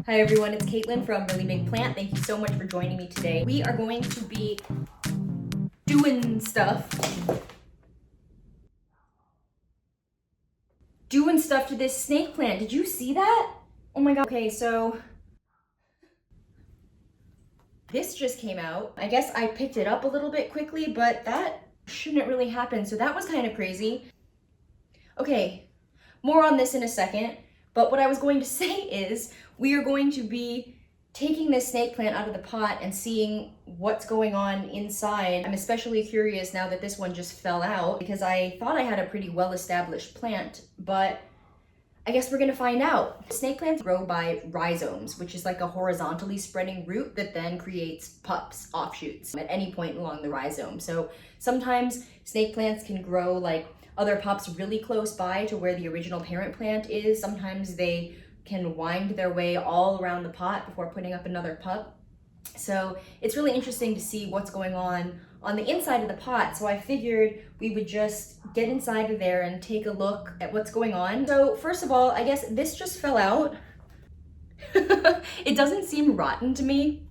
Hi everyone, it's Caitlin from Really Big Plant. Thank you so much for joining me today. We are going to be doing stuff to this snake plant. Did you see that? Oh my god. Okay, so this just came out. I guess I picked it up a little bit quickly, but that shouldn't really happen. So that was kind of crazy. Okay, more on this in a second. But what I was going to say is we are going to be taking this snake plant out of the pot and seeing what's going on inside. I'm especially curious now that this one just fell out because I thought I had a pretty well-established plant, but I guess we're gonna find out. Snake plants grow by rhizomes, which is like a horizontally spreading root that then creates pups, offshoots, at any point along the rhizome. So sometimes snake plants can grow like other pups really close by to where the original parent plant is. Sometimes they can wind their way all around the pot before putting up another pup. So it's really interesting to see what's going on the inside of the pot. So I figured we would just get inside of there and take a look at what's going on. So first of all, I guess this just fell out. It doesn't seem rotten to me.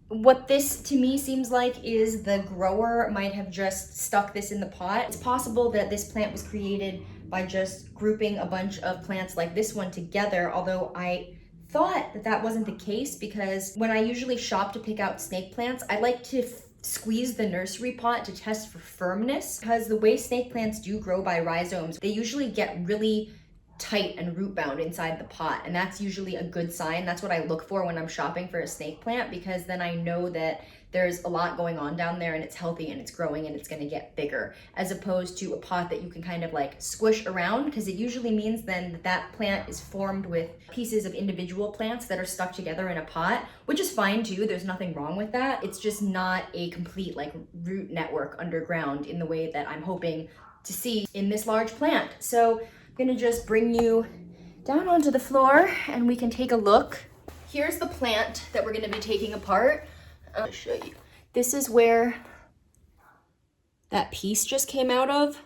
What this to me seems like is the grower might have just stuck this in the pot. It's possible that this plant was created by just grouping a bunch of plants like this one together, although I thought that that wasn't the case because when I usually shop to pick out snake plants, I like to squeeze the nursery pot to test for firmness because the way snake plants do grow by rhizomes, they usually get really tight and root bound inside the pot, and that's usually a good sign. That's what I look for when I'm shopping for a snake plant, because then I know that there's a lot going on down there and it's healthy and it's growing and it's going to get bigger, as opposed to a pot that you can kind of like squish around, because it usually means then that that plant is formed with pieces of individual plants that are stuck together in a pot, which is fine too. There's nothing wrong with that. It's just not a complete like root network underground in the way that I'm hoping to see in this large plant. So I'm gonna just bring you down onto the floor and we can take a look. Here's the plant that we're gonna be taking apart. I'll show you. This is where that piece just came out of.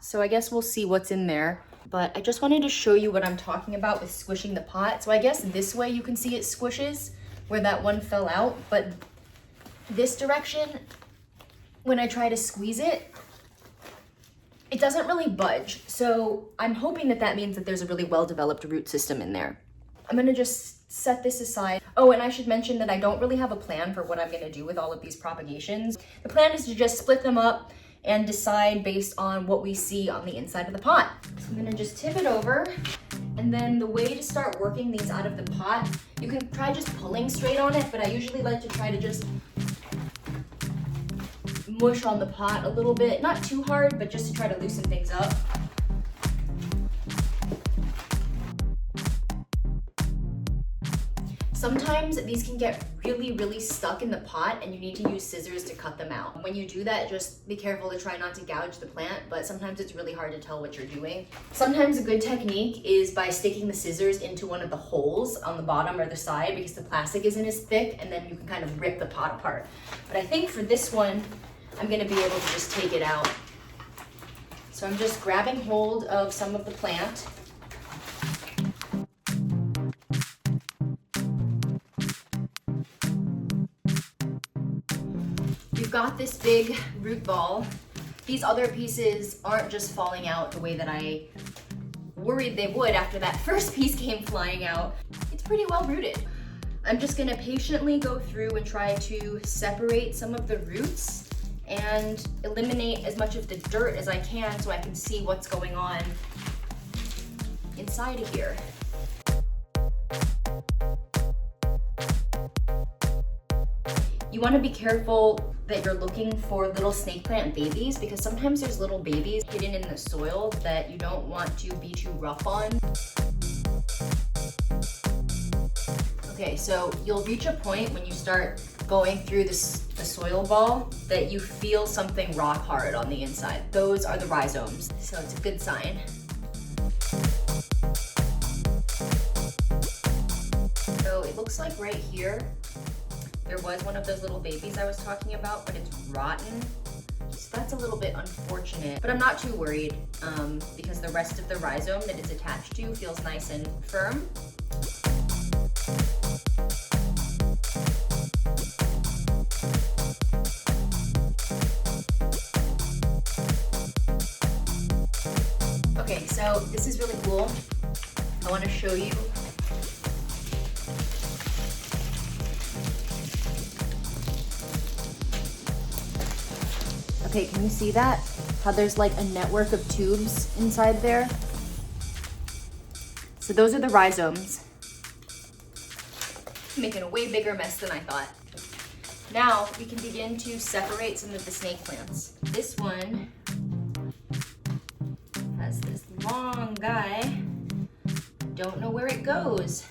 So I guess we'll see what's in there. But I just wanted to show you what I'm talking about with squishing the pot. So I guess this way you can see it squishes where that one fell out. But this direction, when I try to squeeze it, it doesn't really budge. So I'm hoping that that means that there's a really well-developed root system in there. I'm gonna just set this aside. Oh, and I should mention that I don't really have a plan for what I'm gonna do with all of these propagations. The plan is to just split them up and decide based on what we see on the inside of the pot. So I'm gonna just tip it over. And then the way to start working these out of the pot, you can try just pulling straight on it, but I usually like to try to just mush on the pot a little bit, not too hard, but just to try to loosen things up. Sometimes these can get really stuck in the pot and you need to use scissors to cut them out. When you do that, just be careful to try not to gouge the plant, but sometimes it's really hard to tell what you're doing. Sometimes a good technique is by sticking the scissors into one of the holes on the bottom or the side because the plastic isn't as thick, and then you can kind of rip the pot apart. But I think for this one, I'm gonna be able to just take it out. So I'm just grabbing hold of some of the plant. You've got this big root ball. These other pieces aren't just falling out the way that I worried they would after that first piece came flying out. It's pretty well rooted. I'm just gonna patiently go through and try to separate some of the roots and eliminate as much of the dirt as I can so I can see what's going on inside of here. You want to be careful that you're looking for little snake plant babies, because sometimes there's little babies hidden in the soil that you don't want to be too rough on. Okay, so you'll reach a point when you start going through the soil ball that you feel something rock hard on the inside. Those are the rhizomes, so it's a good sign. So it looks like right here, there was one of those little babies I was talking about, but it's rotten. Just That's a little bit unfortunate, but I'm not too worried because the rest of the rhizome that it's attached to feels nice and firm. Okay, so this is really cool. I want to show you. Okay, can you see that? How there's like a network of tubes inside there? So those are the rhizomes. Making a way bigger mess than I thought. Now we can begin to separate some of the snake plants. This one has this long guy. Don't know where it goes.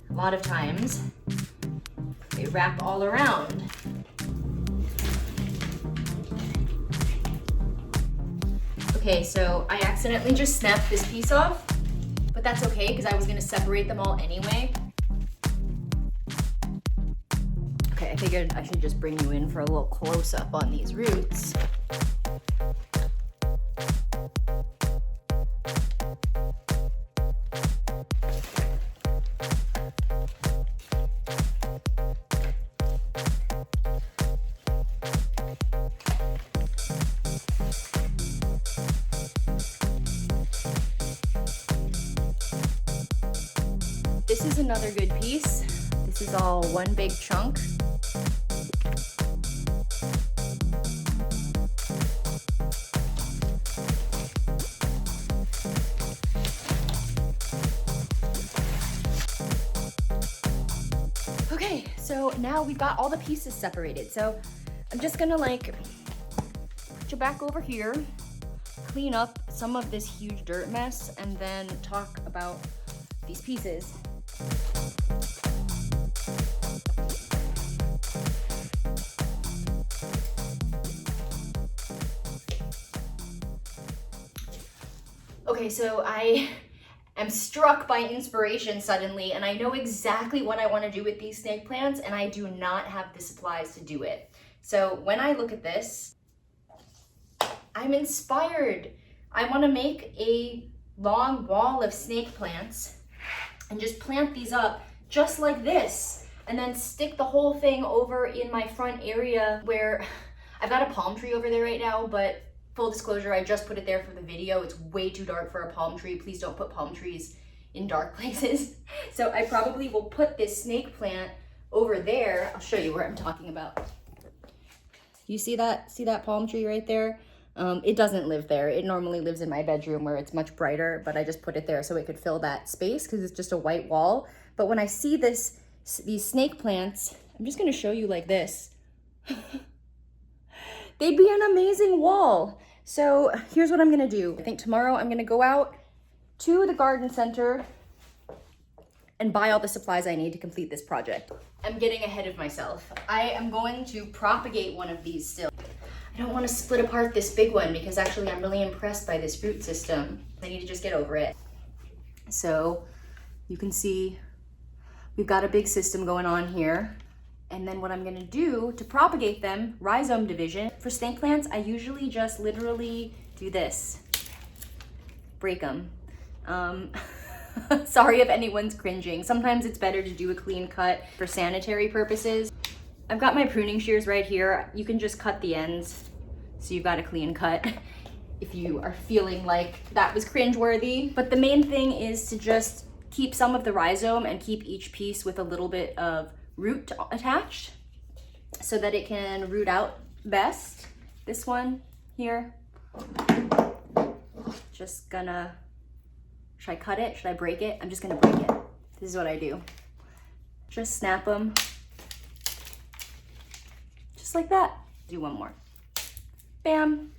A lot of times they wrap all around. Okay, so I accidentally just snapped this piece off, but that's okay because I was gonna separate them all anyway. Okay, I figured I should just bring you in for a little close-up on these roots. This is another good piece. This is all one big chunk. Okay, so now we've got all the pieces separated. So I'm just gonna like put you back over here, clean up some of this huge dirt mess, and then talk about these pieces. Okay, so I am struck by inspiration suddenly, and I know exactly what I want to do with these snake plants, and I do not have the supplies to do it. So when I look at this, I'm inspired. I want to make a long wall of snake plants and just plant these up just like this, and then stick the whole thing over in my front area where I've got a palm tree over there right now, but full disclosure, I just put it there for the video. It's way too dark for a palm tree. Please don't put palm trees in dark places. So I probably will put this snake plant over there. I'll show you where I'm talking about. You see that? See that palm tree right there? It doesn't live there. It normally lives in my bedroom where it's much brighter, but I just put it there so it could fill that space because it's just a white wall. But when I see these snake plants, I'm just gonna show you like this. They'd be an amazing wall. So here's what I'm gonna do. I think tomorrow I'm gonna go out to the garden center and buy all the supplies I need to complete this project. I'm getting ahead of myself. I am going to propagate one of these still. I don't want to split apart this big one because actually I'm really impressed by this root system. I need to just get over it. So you can see we've got a big system going on here. And then what I'm gonna do to propagate them, rhizome division. For snake plants, I usually just literally do this. Break them. Sorry if anyone's cringing. Sometimes it's better to do a clean cut for sanitary purposes. I've got my pruning shears right here. You can just cut the ends so you've got a clean cut if you are feeling like that was cringeworthy. But the main thing is to just keep some of the rhizome and keep each piece with a little bit of root attached so that it can root out best. This one here, just gonna, should I cut it? Should I break it? I'm just gonna break it. This is what I do. Just snap them. Just like that. Do one more. Bam.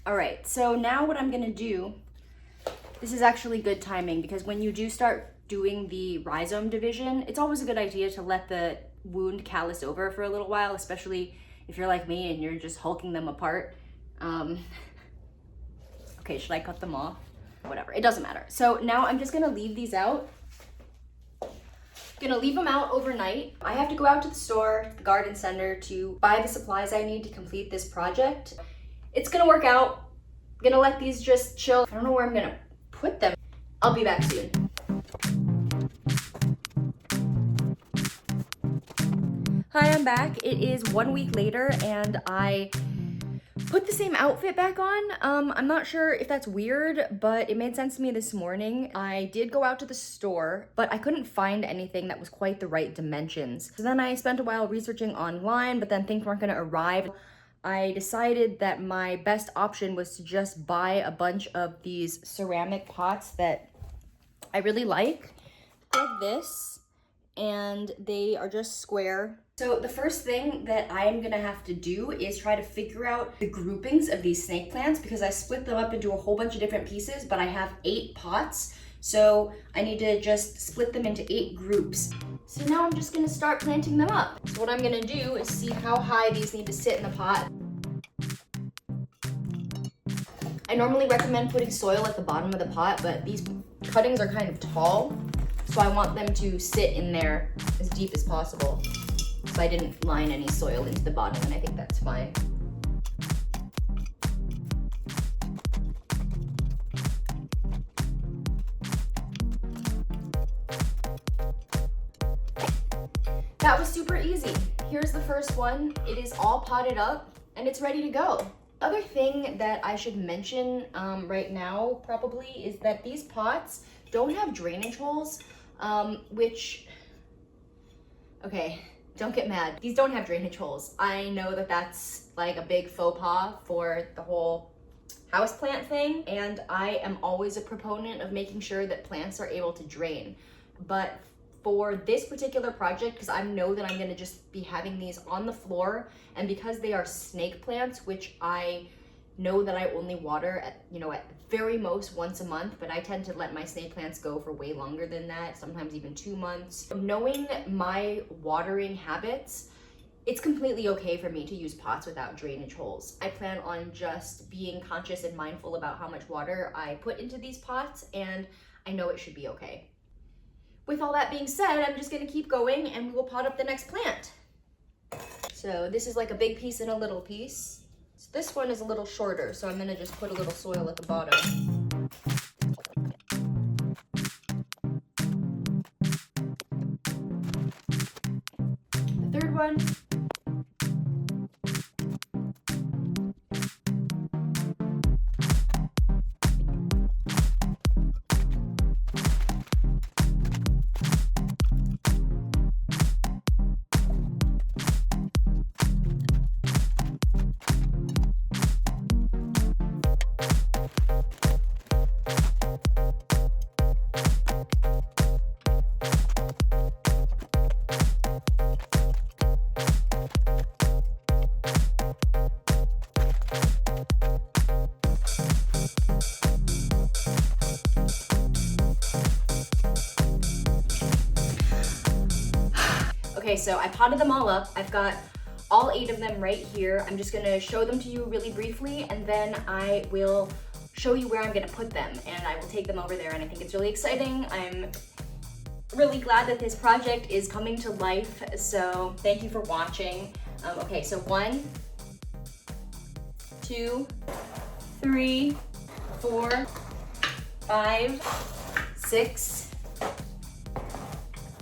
All right, so now what I'm gonna do, this is actually good timing because when you do start doing the rhizome division, it's always a good idea to let the wound callus over for a little while, especially if you're like me and you're just hulking them apart. Okay, should I cut them off? Whatever, it doesn't matter. So now I'm just gonna leave these out Gonna leave them out overnight. I have to go out to the store, the garden center, to buy the supplies I need to complete this project. It's gonna work out. I'm gonna let these just chill. I don't know where I'm gonna put them. I'll be back soon. Hi, I'm back. It is 1 week later and I put the same outfit back on. I'm not sure if that's weird, but it made sense to me this morning. I did go out to the store, but I couldn't find anything that was quite the right dimensions. So then I spent a while researching online, but then things weren't gonna arrive. I decided that my best option was to just buy a bunch of these ceramic pots that I really like this, and they are just square. So the first thing that I'm gonna have to do is try to figure out the groupings of these snake plants, because I split them up into a whole bunch of different pieces, but I have 8 pots. So I need to just split them into 8 groups. So now I'm just gonna start planting them up. So what I'm gonna do is see how high these need to sit in the pot. I normally recommend putting soil at the bottom of the pot, but these cuttings are kind of tall, so I want them to sit in there as deep as possible. So I didn't line any soil into the bottom, and I think that's fine. That was super easy. Here's the first one. It is all potted up and it's ready to go. Other thing that I should mention right now probably is that these pots don't have drainage holes, which, okay, don't get mad. These don't have drainage holes. I know that that's like a big faux pas for the whole houseplant thing, and I am always a proponent of making sure that plants are able to drain. But for this particular project, because I know that I'm gonna just be having these on the floor, and because they are snake plants, which I know that I only water at very most once a month, but I tend to let my snake plants go for way longer than that, sometimes even 2 months. Knowing my watering habits, it's completely okay for me to use pots without drainage holes. I plan on just being conscious and mindful about how much water I put into these pots, and I know it should be okay. With all that being said, I'm just gonna keep going and we will pot up the next plant. So this is like a big piece and a little piece. So this one is a little shorter, so I'm gonna just put a little soil at the bottom. The third one. Okay, so I potted them all up. I've got all 8 of them right here. I'm just gonna show them to you really briefly, and then I will show you where I'm gonna put them, and I will take them over there, and I think it's really exciting. I'm really glad that this project is coming to life, so thank you for watching. Okay, so 1, 2, 3, 4, 5, 6,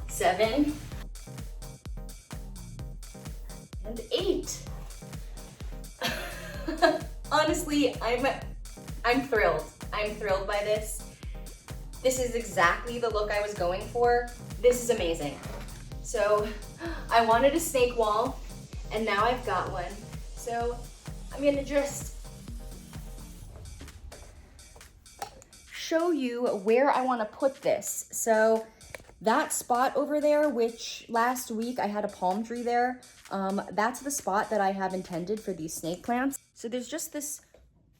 7, and 8. Honestly, I'm thrilled. I'm thrilled by this. This is exactly the look I was going for. This is amazing. So I wanted a snake wall, and now I've got one. So I'm gonna just show you where I wanna put this. So that spot over there, which last week I had a palm tree there, that's the spot that I have intended for these snake plants. So there's just this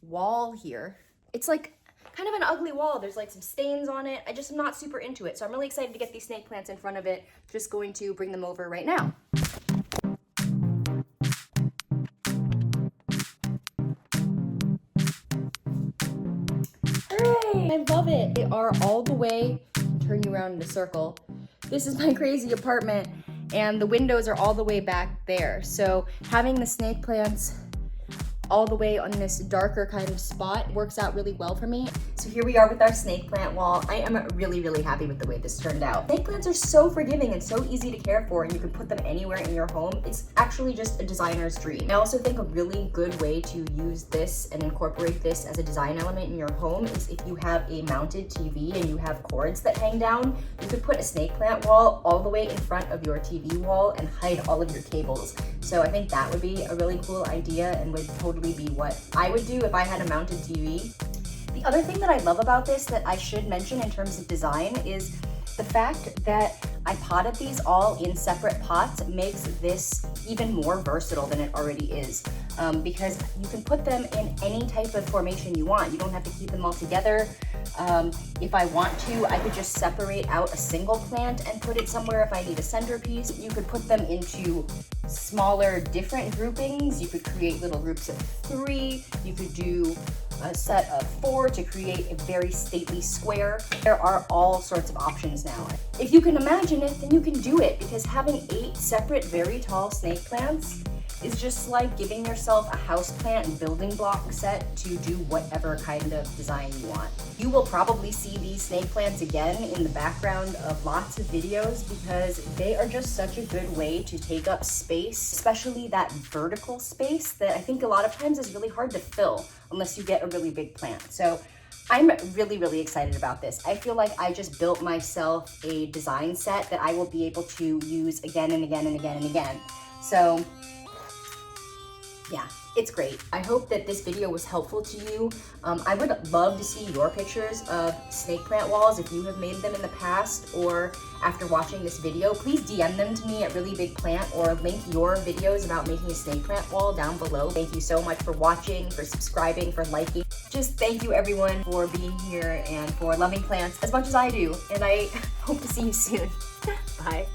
wall here. It's like kind of an ugly wall. There's like some stains on it. I'm not super into it. So I'm really excited to get these snake plants in front of it. Just going to bring them over right now. Hooray! I love it. They are all the way, turn you around in a circle, This is my crazy apartment, and the windows are all the way back there. So having the snake plants all the way on this darker kind of spot works out really well for me. So here we are with our snake plant wall. I am really, really happy with the way this turned out. Snake plants are so forgiving and so easy to care for, and you can put them anywhere in your home. It's actually just a designer's dream. I also think a really good way to use this and incorporate this as a design element in your home is if you have a mounted TV and you have cords that hang down, you could put a snake plant wall all the way in front of your TV wall and hide all of your cables. So I think that would be a really cool idea and would totally be what I would do if I had a mounted TV. The other thing that I love about this that I should mention in terms of design is the fact that I potted these all in separate pots makes this even more versatile than it already is, because you can put them in any type of formation you want. You don't have to keep them all together. If I want to, I could just separate out a single plant and put it somewhere if I need a centerpiece. You could put them into smaller, different groupings. You could create little groups of 3. You could do a set of 4 to create a very stately square. There are all sorts of options now. If you can imagine it, then you can do it, because having 8 separate, very tall snake plants is just like giving yourself a houseplant and building block set to do whatever kind of design you want. You will probably see these snake plants again in the background of lots of videos because they are just such a good way to take up space, especially that vertical space that I think a lot of times is really hard to fill unless you get a really big plant. So I'm really, really excited about this. I feel like I just built myself a design set that I will be able to use again and again and again and again. So yeah, it's great. I hope that this video was helpful to you. I would love to see your pictures of snake plant walls if you have made them in the past or after watching this video. Please DM them to me at Really Big Plant or link your videos about making a snake plant wall down below. Thank you so much for watching, for subscribing, for liking. Just thank you everyone for being here and for loving plants as much as I do. And I hope to see you soon. Bye.